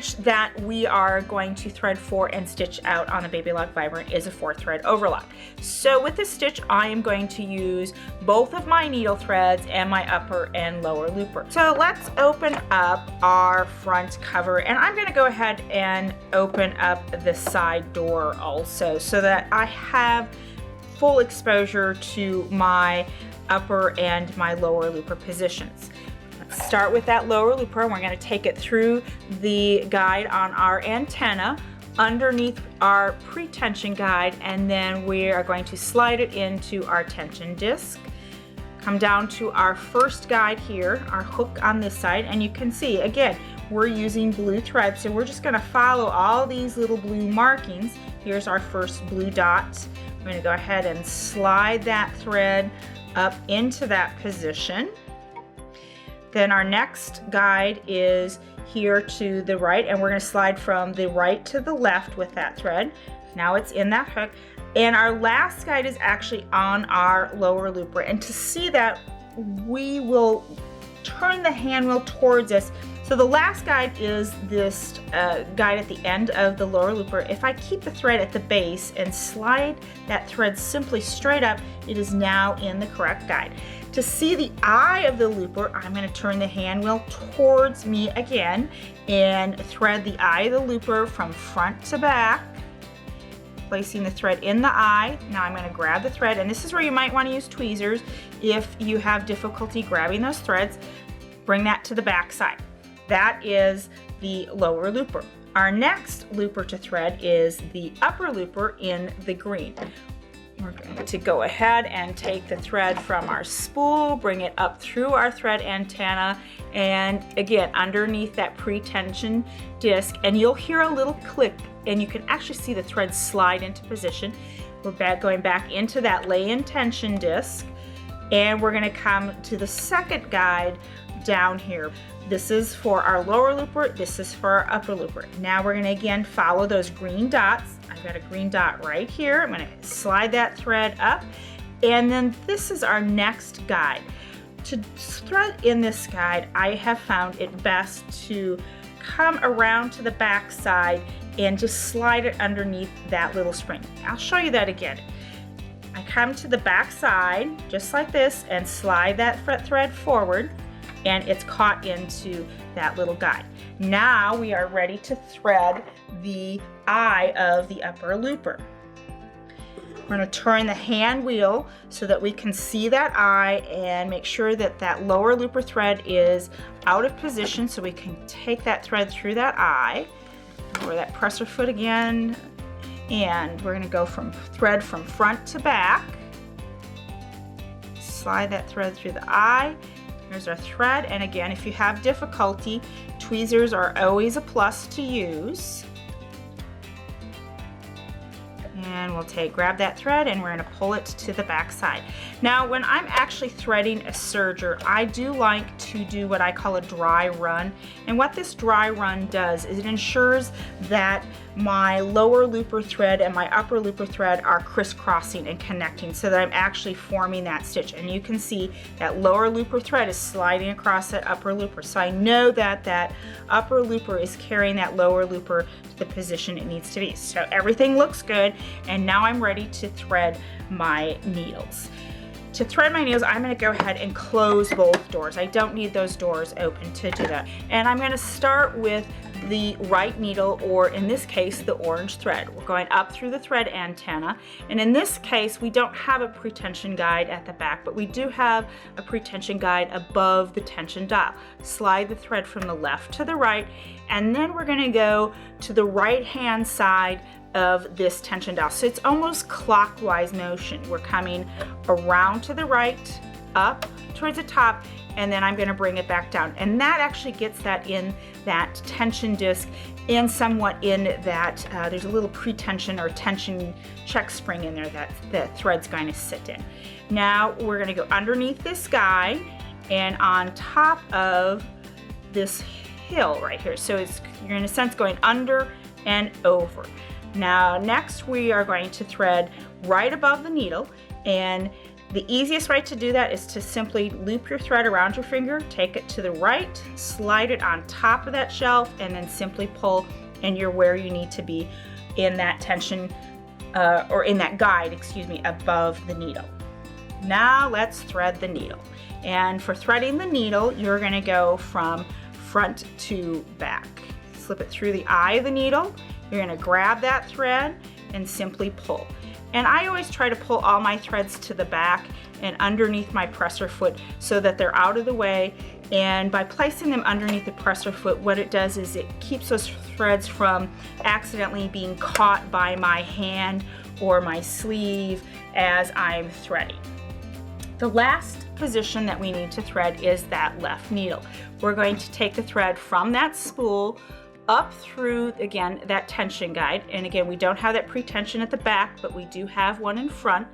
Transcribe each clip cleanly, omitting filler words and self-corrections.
stitch that we are going to thread for and stitch out on the Baby Lock Vibrant is a 4-thread overlock. So with this stitch, I am going to use both of my needle threads and my upper and lower looper. So let's open up our front cover, and I'm going to go ahead and open up the side door also so that I have full exposure to my upper and my lower looper positions. Let's start with that lower looper, and we're going to take it through the guide on our antenna underneath our pre-tension guide, and then we are going to slide it into our tension disc. Come down to our first guide here, our hook on this side, and you can see again we're using blue thread, so we're just going to follow all these little blue markings. Here's our first blue dot. I'm going to go ahead and slide that thread up into that position. Then our next guide is here to the right, and we're going to slide from the right to the left with that thread. Now it's in that hook. And our last guide is actually on our lower looper. And to see that, we will turn the hand wheel towards us. So the last guide is this guide at the end of the lower looper. If I keep the thread at the base and slide that thread simply straight up, it is now in the correct guide. To see the eye of the looper, I'm going to turn the hand wheel towards me again and thread the eye of the looper from front to back, placing the thread in the eye. Now I'm going to grab the thread, and this is where you might want to use tweezers if you have difficulty grabbing those threads. Bring that to the back side. That is the lower looper. Our next looper to thread is the upper looper in the green. We're going to go ahead and take the thread from our spool, bring it up through our thread antenna, and again underneath that pre-tension disc, and you'll hear a little click, and you can actually see the thread slide into position. We're going back into that lay-in tension disc, and we're going to come to the second guide down here. This is for our lower looper, this is for our upper looper. Now we're going to again follow those green dots. I've got a green dot right here. I'm going to slide that thread up, and then this is our next guide. To thread in this guide, I have found it best to come around to the back side and just slide it underneath that little spring. I'll show you that again. I come to the back side just like this and slide that thread forward, and it's caught into that little guide. Now we are ready to thread the eye of the upper looper. We're going to turn the hand wheel so that we can see that eye and make sure that that lower looper thread is out of position so we can take that thread through that eye. Or that presser foot again, and we're going to go from thread from front to back. Slide that thread through the eye. Here's our thread, and again, if you have difficulty, tweezers are always a plus to use. And we'll grab that thread, and we're going to pull it to the back side. Now, when I'm actually threading a serger, I do like to do what I call a dry run. And what this dry run does is it ensures that my lower looper thread and my upper looper thread are crisscrossing and connecting so that I'm actually forming that stitch. And you can see that lower looper thread is sliding across that upper looper. So I know that that upper looper is carrying that lower looper to the position it needs to be. So everything looks good, and now I'm ready to thread my needles. To thread my needles, I'm going to go ahead and close both doors. I don't need those doors open to do that. And I'm going to start with the right needle, or in this case, the orange thread. We're going up through the thread antenna. And in this case, we don't have a pre-tension guide at the back, but we do have a pre-tension guide above the tension dial. Slide the thread from the left to the right, and then we're going to go to the right-hand side of this tension dial. So it's almost clockwise motion. We're coming around to the right, up towards the top, and then I'm going to bring it back down. And that actually gets that in that tension disc and somewhat in that, there's a little pre-tension or tension check spring in there that the thread's going to sit in. Now we're going to go underneath this guide and on top of this hill right here. So you're in a sense going under and over. Now next we are going to thread right above the needle, and The easiest way to do that is to simply loop your thread around your finger, take it to the right, slide it on top of that shelf, and then simply pull, and you're where you need to be in that tension, or in that guide, excuse me, above the needle. Now let's thread the needle. And for threading the needle, you're going to go from front to back. Slip it through the eye of the needle. You're going to grab that thread and simply pull. And I always try to pull all my threads to the back and underneath my presser foot so that they're out of the way. And by placing them underneath the presser foot, what it does is it keeps those threads from accidentally being caught by my hand or my sleeve as I'm threading. The last position that we need to thread is that left needle. We're going to take the thread from that spool up through, again, that tension guide. And again, we don't have that pre-tension at the back, but we do have one in front.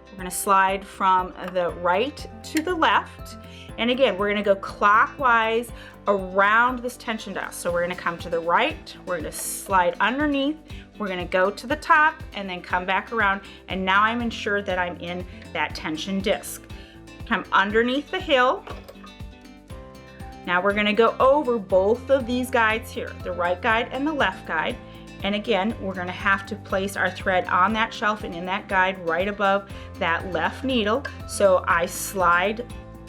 We're going to slide from the right to the left. And again, we're going to go clockwise around this tension dial. So we're going to come to the right, we're going to slide underneath, we're going to go to the top, and then come back around. And now I'm ensured that I'm in that tension disc. Come underneath the hill. Now we're going to go over both of these guides here, the right guide and the left guide. And again, we're going to have to place our thread on that shelf and in that guide right above that left needle. So I slide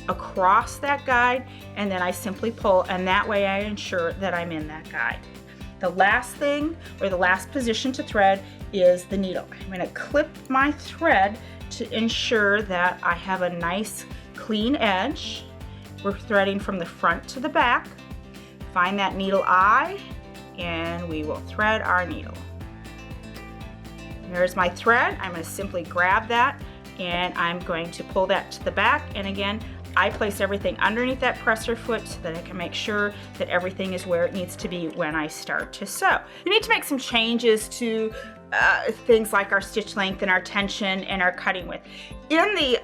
across that guide and then I simply pull, and that way I ensure that I'm in that guide. The last thing, or the last position to thread, is the needle. I'm going to clip my thread to ensure that I have a nice clean edge. We're threading from the front to the back. Find that needle eye, and we will thread our needle. There's my thread. I'm going to simply grab that, and I'm going to pull that to the back. And again, I place everything underneath that presser foot so that I can make sure that everything is where it needs to be when I start to sew. You need to make some changes to things like our stitch length and our tension and our cutting width. In the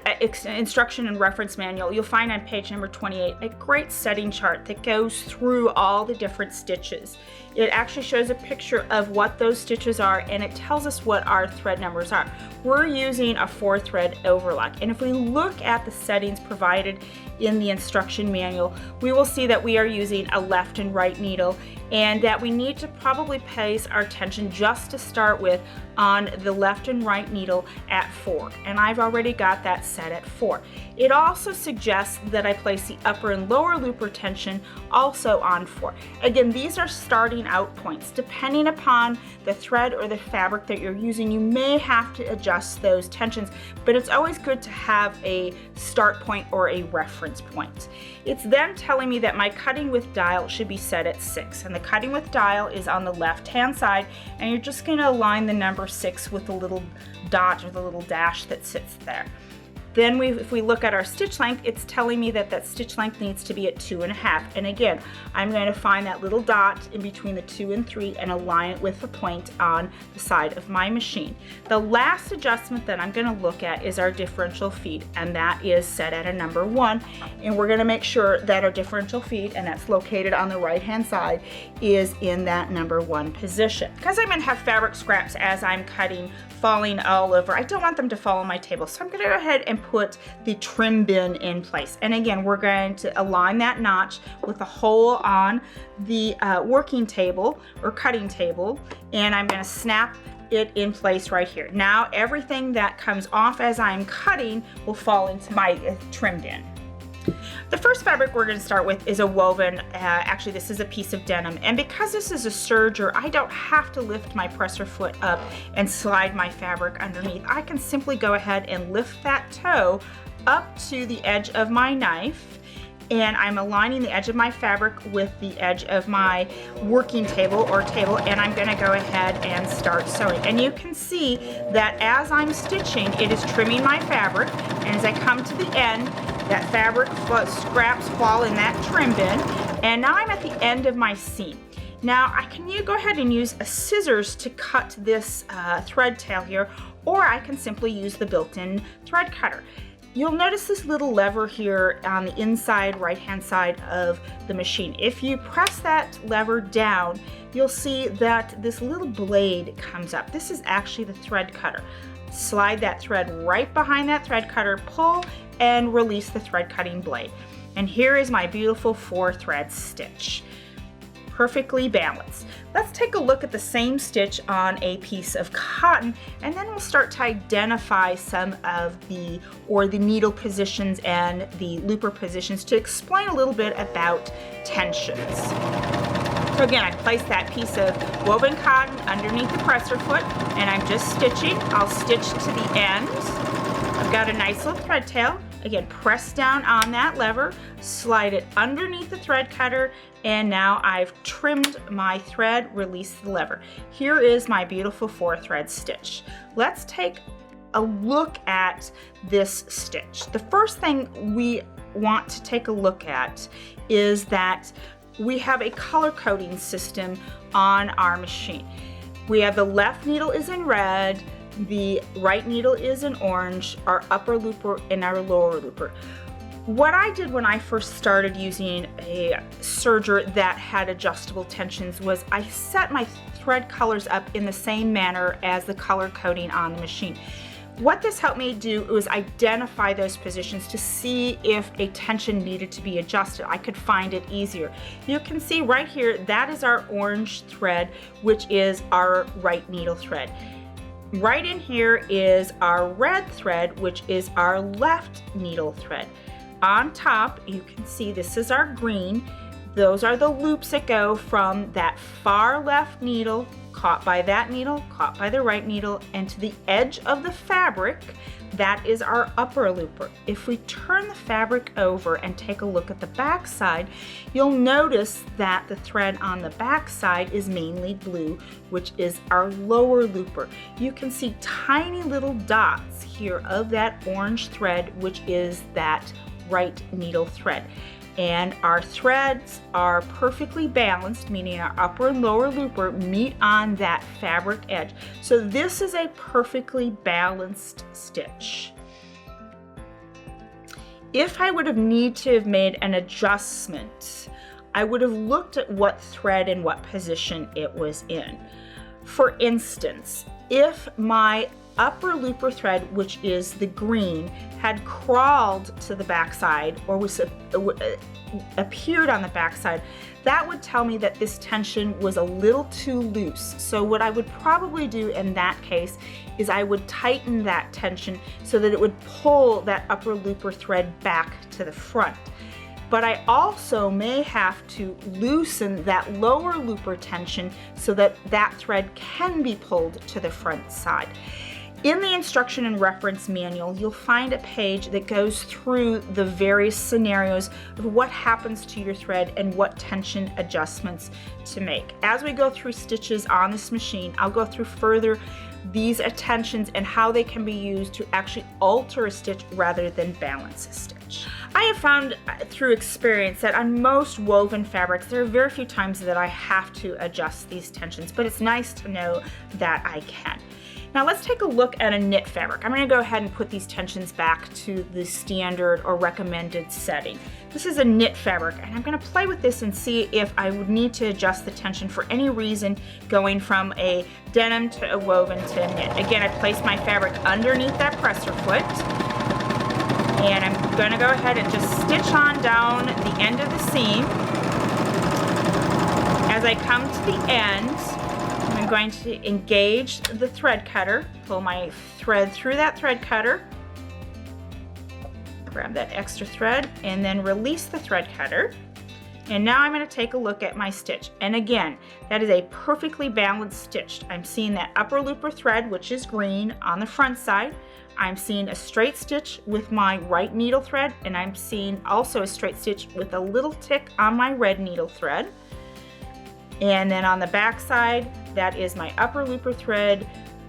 instruction and reference manual, you'll find on page number 28 a great setting chart that goes through all the different stitches. It actually shows a picture of what those stitches are, and it tells us what our thread numbers are. We're using a 4-thread overlock, and if we look at the settings provided in the instruction manual, we will see that we are using a left and right needle, and that we need to probably place our tension just to start with on the left and right needle at 4, and I've already got that set at 4. It also suggests that I place the upper and lower looper tension also on 4. Again, these are starting out points. Depending upon the thread or the fabric that you're using, you may have to adjust those tensions, but it's always good to have a start point or a reference point. It's then telling me that my cutting width dial should be set at 6, and the cutting width dial is on the left hand side, and you're just going to align the number 6 with the little dot or the little dash that sits there. Then if we look at our stitch length, it's telling me that that stitch length needs to be at 2.5. And again, I'm going to find that little dot in between the 2 and 3 and align it with the point on the side of my machine. The last adjustment that I'm going to look at is our differential feed, and that is set at a number 1. And we're going to make sure that our differential feed, and that's located on the right hand side, is in that number 1 position. Because I'm going to have fabric scraps as I'm cutting falling all over, I don't want them to fall on my table, so I'm going to go ahead and put the trim bin in place. And again, we're going to align that notch with a hole on the working table or cutting table, and I'm going to snap it in place right here. Now everything that comes off as I'm cutting will fall into my trim bin. The first fabric we're going to start with is a woven, actually this is a piece of denim, and because this is a serger, I don't have to lift my presser foot up and slide my fabric underneath. I can simply go ahead and lift that toe up to the edge of my knife, and I'm aligning the edge of my fabric with the edge of my working table or table, and I'm going to go ahead and start sewing. And you can see that as I'm stitching, it is trimming my fabric, and as I come to the end, that fabric scraps fall in that trim bin, and now I'm at the end of my seam. Now you go ahead and use a scissors to cut this thread tail here, or I can simply use the built-in thread cutter. You'll notice this little lever here on the inside right hand side of the machine. If you press that lever down, you'll see that this little blade comes up. This is actually the thread cutter. slide that thread right behind that thread cutter, pull, and release the thread cutting blade. And here is my beautiful 4-thread stitch. Perfectly balanced. Let's take a look at the same stitch on a piece of cotton, and then we'll start to identify some of the needle positions and the looper positions to explain a little bit about tensions. So again, I placed that piece of woven cotton underneath the presser foot, and I'm just stitching. I'll stitch to the end. I've got a nice little thread tail. Again, press down on that lever, slide it underneath the thread cutter, and now I've trimmed my thread, release the lever. Here is my beautiful 4-thread stitch. Let's take a look at this stitch. The first thing we want to take a look at is that we have a color coding system on our machine. We have the left needle is in red, the right needle is in orange, our upper looper and our lower looper. What I did when I first started using a serger that had adjustable tensions was I set my thread colors up in the same manner as the color coding on the machine. What this helped me do was identify those positions to see if a tension needed to be adjusted. I could find it easier. You can see right here, that is our orange thread, which is our right needle thread. Right in here is our red thread, which is our left needle thread. On top, you can see this is our green. Those are the loops that go from that far left needle, caught by that needle, caught by the right needle, and to the edge of the fabric. That is our upper looper. If we turn the fabric over and take a look at the back side, you'll notice that the thread on the back side is mainly blue, which is our lower looper. You can see tiny little dots here of that orange thread, which is that right needle thread. And our threads are perfectly balanced, meaning our upper and lower looper meet on that fabric edge. So this is a perfectly balanced stitch. If I would have needed to have made an adjustment, I would have looked at what thread and what position it was in. For instance, if my upper looper thread, which is the green, had crawled to the backside or appeared on the backside, that would tell me that this tension was a little too loose. So what I would probably do in that case is I would tighten that tension so that it would pull that upper looper thread back to the front. But I also may have to loosen that lower looper tension so that that thread can be pulled to the front side. In the instruction and reference manual, you'll find a page that goes through the various scenarios of what happens to your thread and what tension adjustments to make. As we go through stitches on this machine, I'll go through further these tensions and how they can be used to actually alter a stitch rather than balance a stitch. I have found through experience that on most woven fabrics, there are very few times that I have to adjust these tensions, but it's nice to know that I can. Now let's take a look at a knit fabric. I'm going to go ahead and put these tensions back to the standard or recommended setting. This is a knit fabric, and I'm going to play with this and see if I would need to adjust the tension for any reason going from a denim to a woven to a knit. Again, I placed my fabric underneath that presser foot, and I'm going to go ahead and just stitch on down the end of the seam. As I come to the end, I'm going to engage the thread cutter, pull my thread through that thread cutter, grab that extra thread, and then release the thread cutter. And now I'm going to take a look at my stitch. And again, that is a perfectly balanced stitch. I'm seeing that upper looper thread, which is green, on the front side. I'm seeing a straight stitch with my right needle thread, and I'm seeing also a straight stitch with a little tick on my red needle thread. And then on the back side, that is my upper looper thread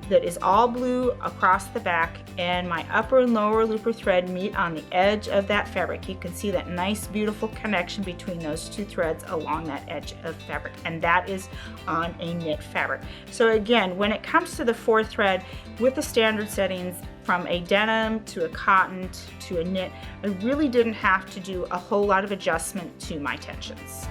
that is all blue across the back, and my upper and lower looper thread meet on the edge of that fabric. You can see that nice, beautiful connection between those two threads along that edge of fabric, and that is on a knit fabric. So again, when it comes to the 4-thread with the standard settings, from a denim to a cotton to a knit, I really didn't have to do a whole lot of adjustment to my tensions.